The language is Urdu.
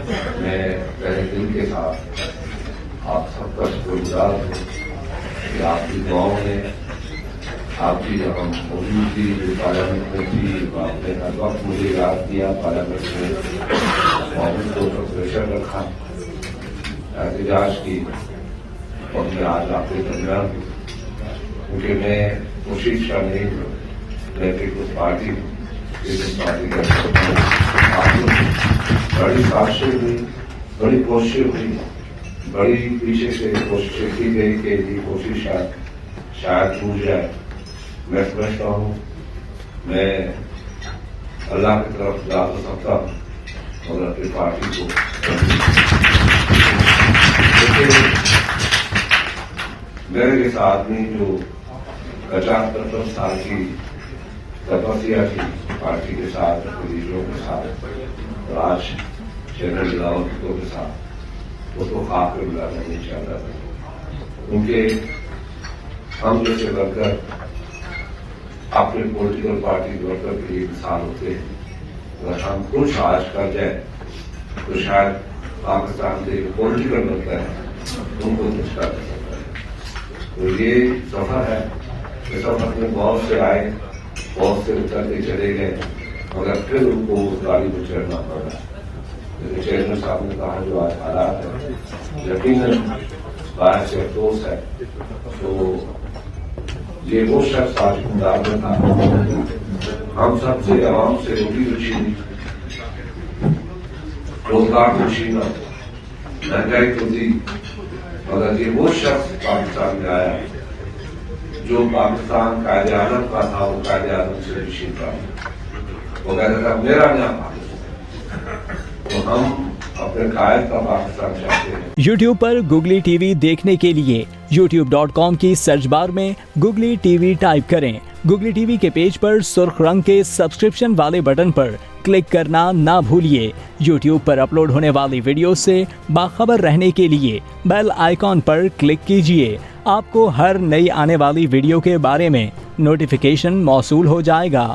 میں پہلے دل کے ساتھ آپ سب کا شکر گزار ہوں کہ آپ کی دعاؤں نے، آپ کی جب ہم موجود تھی جو پارلیمنٹ میں تھی، آپ نے ہر وقت مجھے یاد کیا پارلیمنٹ میں قوم کو پریشر رکھا، احتجاج کی، اور میں آج آپ کے درمیان ہوں کیونکہ میں کوشش کا نہیں ہوں، میں پیپلز پارٹی ہوں، پیپلز پارٹی کا بڑی سازشیں ہوئی، بڑی کوششیں ہوئی، بڑی پیچھے سے کوششیں کی گئی کہ یہ کوشش شاید ٹوٹ جائے۔ میں سمجھتا ہوں میں اللہ کی طرف جا تو سکتا ہوں اور اپنی پارٹی کو میرے جیسا آدمی جو 50-55 سال کی تپسیا کی پارٹی کے ساتھ، لیڈروں کے ساتھ، اور آج جنرل ضیاء کے ساتھ، وہ تو خاک میں ملانا نہیں چاہتا تھا کیونکہ ہم جیسے ورکر اپنے پولیٹیکل پارٹی ورکر کے لیے مثال ہوتے ہیں۔ اگر ہم کچھ آج کر جائیں تو شاید پاکستان کے پولیٹیکل ورکر ہیں ان کو کچھ کر سکتا ہے۔ تو یہ سفر ہے، یہ سفر میں بہت سے آئے، بہت سے اتر کے چلے گئے، مگر پھر ان کو اس گاڑی میں چڑھنا پڑا۔ جیسے چیئرمین صاحب نے کہا جو آج حالات ہے یقیناً باعث افسوس ہے۔ تو یہ وہ شخص آج حکمران میں تھا، ہم سب سے عوام سے روٹی تو چھینی، روزگار کو چھینا، مہنگائی تو دی، مگر یہ وہ شخص پاکستان میں آیا جو پاکستان قائد اعظم کا تھا، وہ قائد اعظم سے بھی چھین رہا، وہ کہتا تھا میرا نیا پاکستان۔ تو ہم اپنے قائد کا پاکستان چاہتے ہیں۔ یوٹیوب پر گوگلی ٹی وی دیکھنے کے لیے youtube.com کی سرچ بار میں گوگلی ٹی وی ٹائپ کریں۔ گوگلی ٹی وی کے پیج پر سرخ رنگ کے سبسکرپشن والے بٹن پر کلک کرنا نہ بھولیے۔ یوٹیوب پر اپلوڈ ہونے والی ویڈیو سے باخبر رہنے کے لیے بیل آئیکن پر کلک کیجیے۔ آپ کو ہر نئی آنے والی ویڈیو کے بارے میں نوٹیفیکیشن موصول ہو جائے گا۔